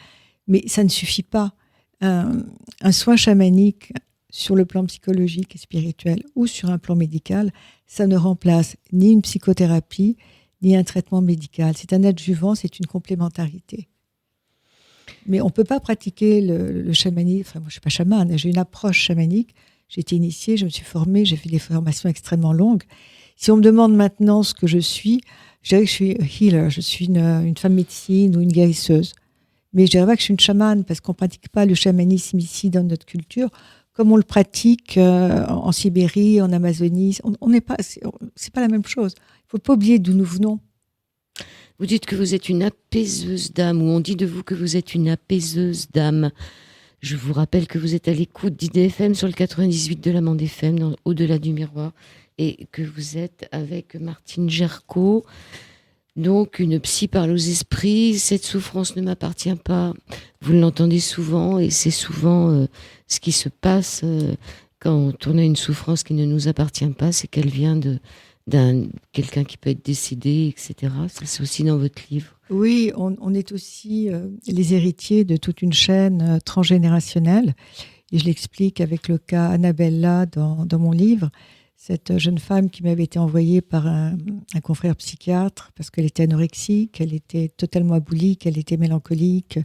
Mais ça ne suffit pas. Un soin chamanique sur le plan psychologique et spirituel ou sur un plan médical, ça ne remplace ni une psychothérapie, ni un traitement médical. C'est un adjuvant, c'est une complémentarité. Mais on ne peut pas pratiquer le chamanisme. Enfin, moi, je ne suis pas chamane, j'ai une approche chamanique. J'ai été initiée, je me suis formée, j'ai fait des formations extrêmement longues. Si on me demande maintenant ce que je suis, je dirais que je suis healer, je suis une femme médecine ou une guérisseuse. Mais je dirais pas que je suis une chamane, parce qu'on ne pratique pas le chamanisme ici dans notre culture, comme on le pratique en Sibérie, en Amazonie. C'est pas la même chose. Il ne faut pas oublier d'où nous venons. Vous dites que vous êtes une apaiseuse d'âme, ou on dit de vous que vous êtes une apaiseuse d'âme. Je vous rappelle que vous êtes à l'écoute d'IDFM sur le 98 de la Bande FM, Au-delà du miroir, et que vous êtes avec Martine Gerco, donc une psy parle aux esprits. Cette souffrance ne m'appartient pas. Vous l'entendez souvent, et c'est souvent ce qui se passe quand on a une souffrance qui ne nous appartient pas, c'est qu'elle vient d'un quelqu'un qui peut être décédé, etc. Ça, c'est aussi dans votre livre. Oui, on est aussi les héritiers de toute une chaîne transgénérationnelle. Et je l'explique avec le cas Annabella dans mon livre. Cette jeune femme qui m'avait été envoyée par un confrère psychiatre parce qu'elle était anorexique, elle était totalement aboulique, elle était mélancolique,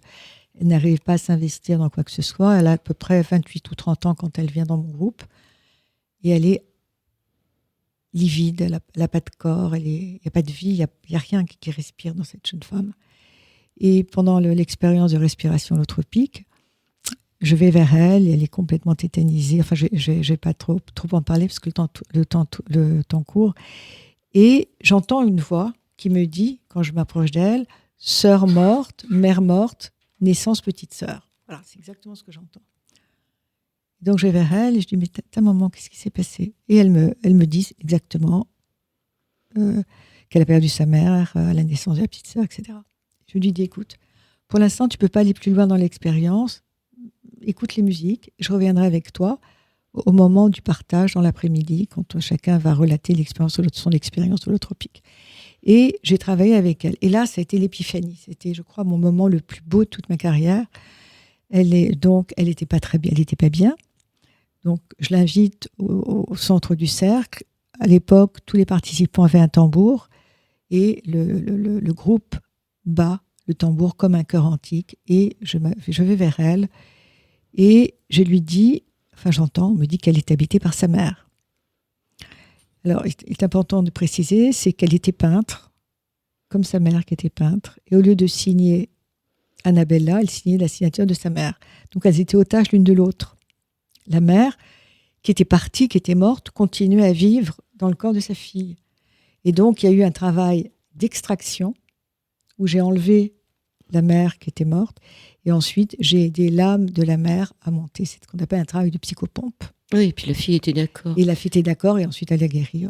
elle n'arrivait pas à s'investir dans quoi que ce soit. Elle a à peu près 28 ou 30 ans quand elle vient dans mon groupe. Et elle est livide, elle n'a pas de corps, il n'y a pas de vie, il n'y a rien qui respire dans cette jeune femme. Et pendant l'expérience de respiration holotropique, je vais vers elle et elle est complètement tétanisée. Enfin, je ne vais pas trop en parler parce que le temps court. Et j'entends une voix qui me dit, quand je m'approche d'elle, « Sœur morte, mère morte, naissance petite sœur ». Voilà, c'est exactement ce que j'entends. Donc je vais vers elle et je dis « Mais ta maman, qu'est-ce qui s'est passé ?» Et elle me dit exactement qu'elle a perdu sa mère à la naissance de la petite sœur, etc. Je lui dis « Écoute, pour l'instant, tu ne peux pas aller plus loin dans l'expérience. Écoute les musiques, je reviendrai avec toi au moment du partage dans l'après-midi, quand chacun va relater son expérience holotropique. Et j'ai travaillé avec elle. Et là, ça a été l'épiphanie. C'était, je crois, mon moment le plus beau de toute ma carrière. Elle n'était pas très bien. Elle n'était pas bien. Donc, je l'invite au centre du cercle. À l'époque, tous les participants avaient un tambour et le groupe bat le tambour comme un chœur antique. Et je vais vers elle et je lui dis, on me dit qu'elle est habitée par sa mère. Alors, il est important de préciser, c'est qu'elle était peintre, comme sa mère qui était peintre. Et au lieu de signer Annabella, elle signait la signature de sa mère. Donc, elles étaient otages l'une de l'autre. La mère, qui était partie, qui était morte, continuait à vivre dans le corps de sa fille. Et donc, il y a eu un travail d'extraction où j'ai enlevé la mère qui était morte. Et ensuite, j'ai aidé l'âme de la mère à monter. C'est ce qu'on appelle un travail de psychopompe. Oui, et puis la fille était d'accord. Et la fille était d'accord, et ensuite elle a guéri.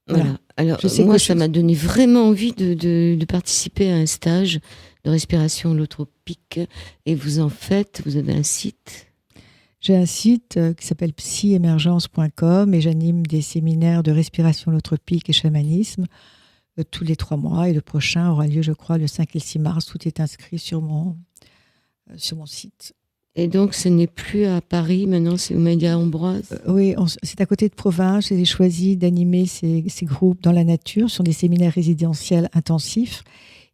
Voilà. Alors, moi, ça m'a donné vraiment envie de participer à un stage de respiration holotropique. Et vous en faites, vous avez un site? J'ai un site qui s'appelle psyemergence.com et j'anime des séminaires de respiration holotropique et chamanisme tous les 3 mois. Et le prochain aura lieu, je crois, le 5 et le 6 mars. Tout est inscrit sur mon site. Et donc, ce n'est plus à Paris, maintenant, c'est au Média Ambroise? Oui, c'est à côté de Provins. J'ai choisi d'animer ces groupes dans la nature. Ce sont des séminaires résidentiels intensifs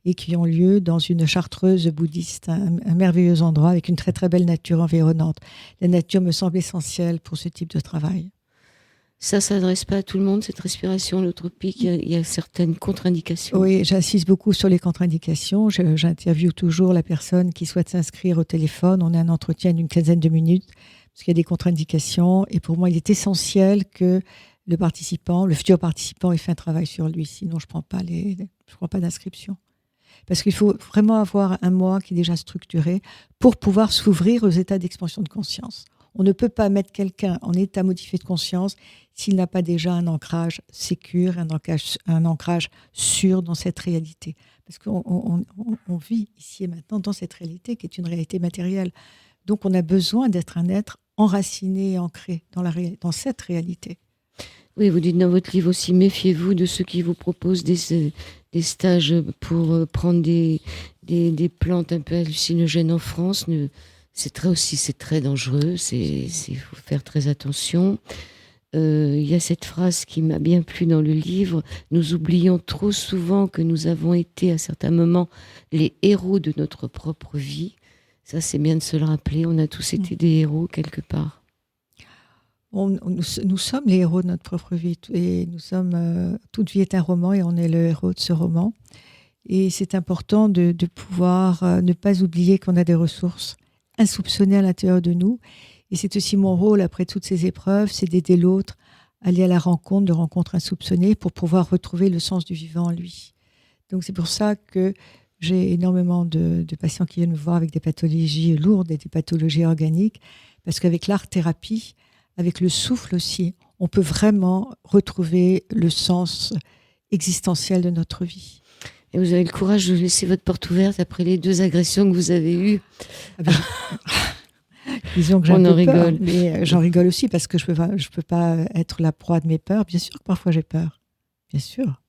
et qui ont lieu dans une chartreuse bouddhiste, un merveilleux endroit avec une très très belle nature environnante. La nature me semble essentielle pour ce type de travail. Ça ne s'adresse pas à tout le monde, cette respiration holotropique. Il y a certaines contre-indications. Oui, j'insiste beaucoup sur les contre-indications. J'interviewe toujours la personne qui souhaite s'inscrire au téléphone. On a un entretien d'une quinzaine de minutes parce qu'il y a des contre-indications. Et pour moi, il est essentiel que le futur participant, ait fait un travail sur lui. Sinon, je ne prends pas d'inscription. Parce qu'il faut vraiment avoir un moi qui est déjà structuré pour pouvoir s'ouvrir aux états d'expansion de conscience. On ne peut pas mettre quelqu'un en état modifié de conscience s'il n'a pas déjà un ancrage sécure, un ancrage sûr dans cette réalité. Parce qu'on vit ici et maintenant dans cette réalité qui est une réalité matérielle. Donc on a besoin d'être un être enraciné et ancré dans cette réalité. Oui, vous dites dans votre livre aussi, méfiez-vous de ceux qui vous proposent des stages pour prendre des plantes un peu hallucinogènes en France. C'est très dangereux, il faut faire très attention. Il y a cette phrase qui m'a bien plu dans le livre: nous oublions trop souvent que nous avons été à certains moments les héros de notre propre vie. Ça, c'est bien de se le rappeler, on a tous été des héros quelque part. Nous sommes les héros de notre propre vie et toute vie est un roman et on est le héros de ce roman. Et c'est important de pouvoir ne pas oublier qu'on a des ressources insoupçonnées à l'intérieur de nous. Et c'est aussi mon rôle, après toutes ces épreuves, c'est d'aider l'autre à aller à la rencontre de rencontres insoupçonnées pour pouvoir retrouver le sens du vivant en lui. Donc c'est pour ça que j'ai énormément de patients qui viennent me voir avec des pathologies lourdes et des pathologies organiques, parce qu'avec l'art-thérapie, avec le souffle aussi, on peut vraiment retrouver le sens existentiel de notre vie. Et vous avez le courage de laisser votre porte ouverte après les 2 agressions que vous avez eues. Disons que j'ai un peu rigole. Peur, mais j'en rigole aussi parce que je peux pas être la proie de mes peurs. Bien sûr que parfois j'ai peur. Bien sûr.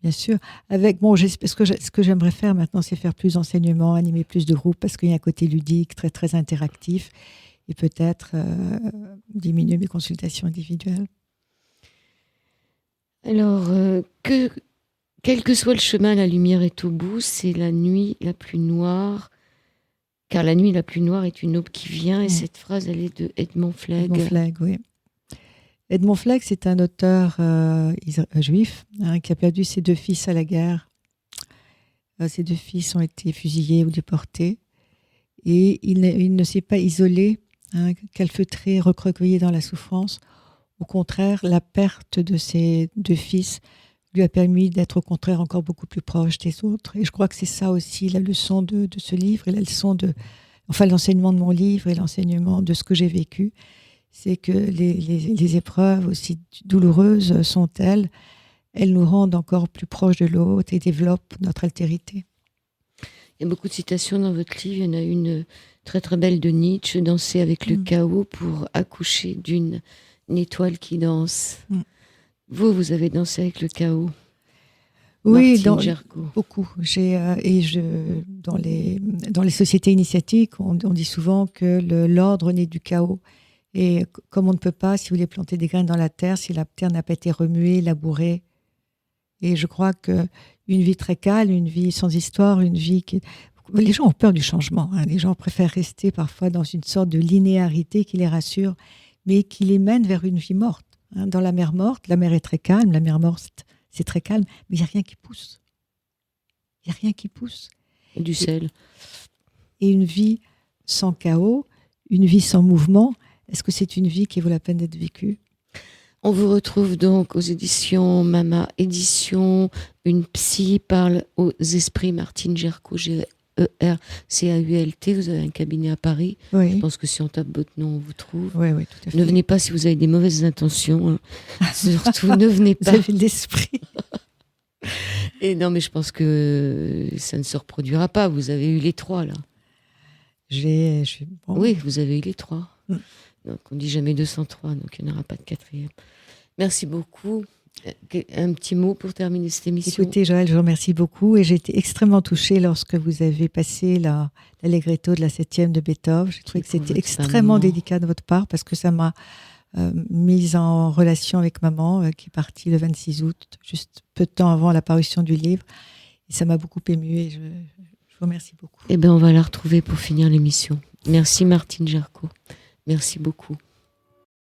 Bien sûr. Ce que j'aimerais faire maintenant, c'est faire plus d'enseignements, animer plus de groupes, parce qu'il y a un côté ludique, très, très interactif, et peut-être diminuer mes consultations individuelles. Alors, quel que soit le chemin, la lumière est au bout, c'est la nuit la plus noire, car la nuit la plus noire est une aube qui vient, et cette phrase, elle est de Edmond Flegg. Edmond Flegg, oui. Edmond Flegg, c'est un auteur juif qui a perdu ses 2 fils à la guerre. Ses 2 fils ont été fusillés ou déportés, et il ne s'est pas isolé, calfeutré, recroquevillé dans la souffrance. Au contraire, la perte de ses 2 fils lui a permis d'être au contraire encore beaucoup plus proche des autres. Et je crois que c'est ça aussi la leçon de ce livre, et l'enseignement de mon livre et l'enseignement de ce que j'ai vécu. C'est que les épreuves, aussi douloureuses sont-elles, elles nous rendent encore plus proches de l'autre et développent notre altérité. Il y a beaucoup de citations dans votre livre. Il y en a une très très belle de Nietzsche, danser avec le chaos pour accoucher d'une étoile qui danse. Vous avez dansé avec le chaos. Oui, Jarcot. Beaucoup. Dans les sociétés initiatiques, on dit souvent que l'ordre naît du chaos. Et comme on ne peut pas, si vous voulez, planter des graines dans la terre, si la terre n'a pas été remuée, labourée. Et je crois que une vie très calme, une vie sans histoire, une vie qui... Les gens ont peur du changement. Hein. Les gens préfèrent rester parfois dans une sorte de linéarité qui les rassure, mais qui les mène vers une vie morte. Hein. Dans la mer morte, la mer est très calme, la mer morte, c'est très calme, mais il n'y a rien qui pousse. Il n'y a rien qui pousse. Et du sel. Et une vie sans chaos, une vie sans mouvement, est-ce que c'est une vie qui vaut la peine d'être vécue ? On vous retrouve donc aux éditions Mama Édition. Une psy parle aux esprits, Martine Jarcot, Gercault. Vous avez un cabinet à Paris. Oui. Je pense que si on tape votre nom, on vous trouve. Oui, tout à fait. Ne venez pas si vous avez des mauvaises intentions. Hein. Surtout, ne venez pas. Vous avez de l'esprit. Et non, mais je pense que ça ne se reproduira pas. Vous avez eu les 3, là. Bon. Oui, vous avez eu les 3. Donc, on dit jamais 203, donc il n'y en aura pas de 4e. Merci beaucoup. Un petit mot pour terminer cette émission. Écoutez, Joël, je vous remercie beaucoup et j'ai été extrêmement touchée lorsque vous avez passé l'allegretto de la 7e de Beethoven. J'ai trouvé que c'était extrêmement délicat de votre part parce que ça m'a mise en relation avec maman qui est partie le 26 août, juste peu de temps avant la parution du livre. Et ça m'a beaucoup émue et je vous remercie beaucoup. Eh bien, on va la retrouver pour finir l'émission. Merci Martine Jarcot. Merci beaucoup.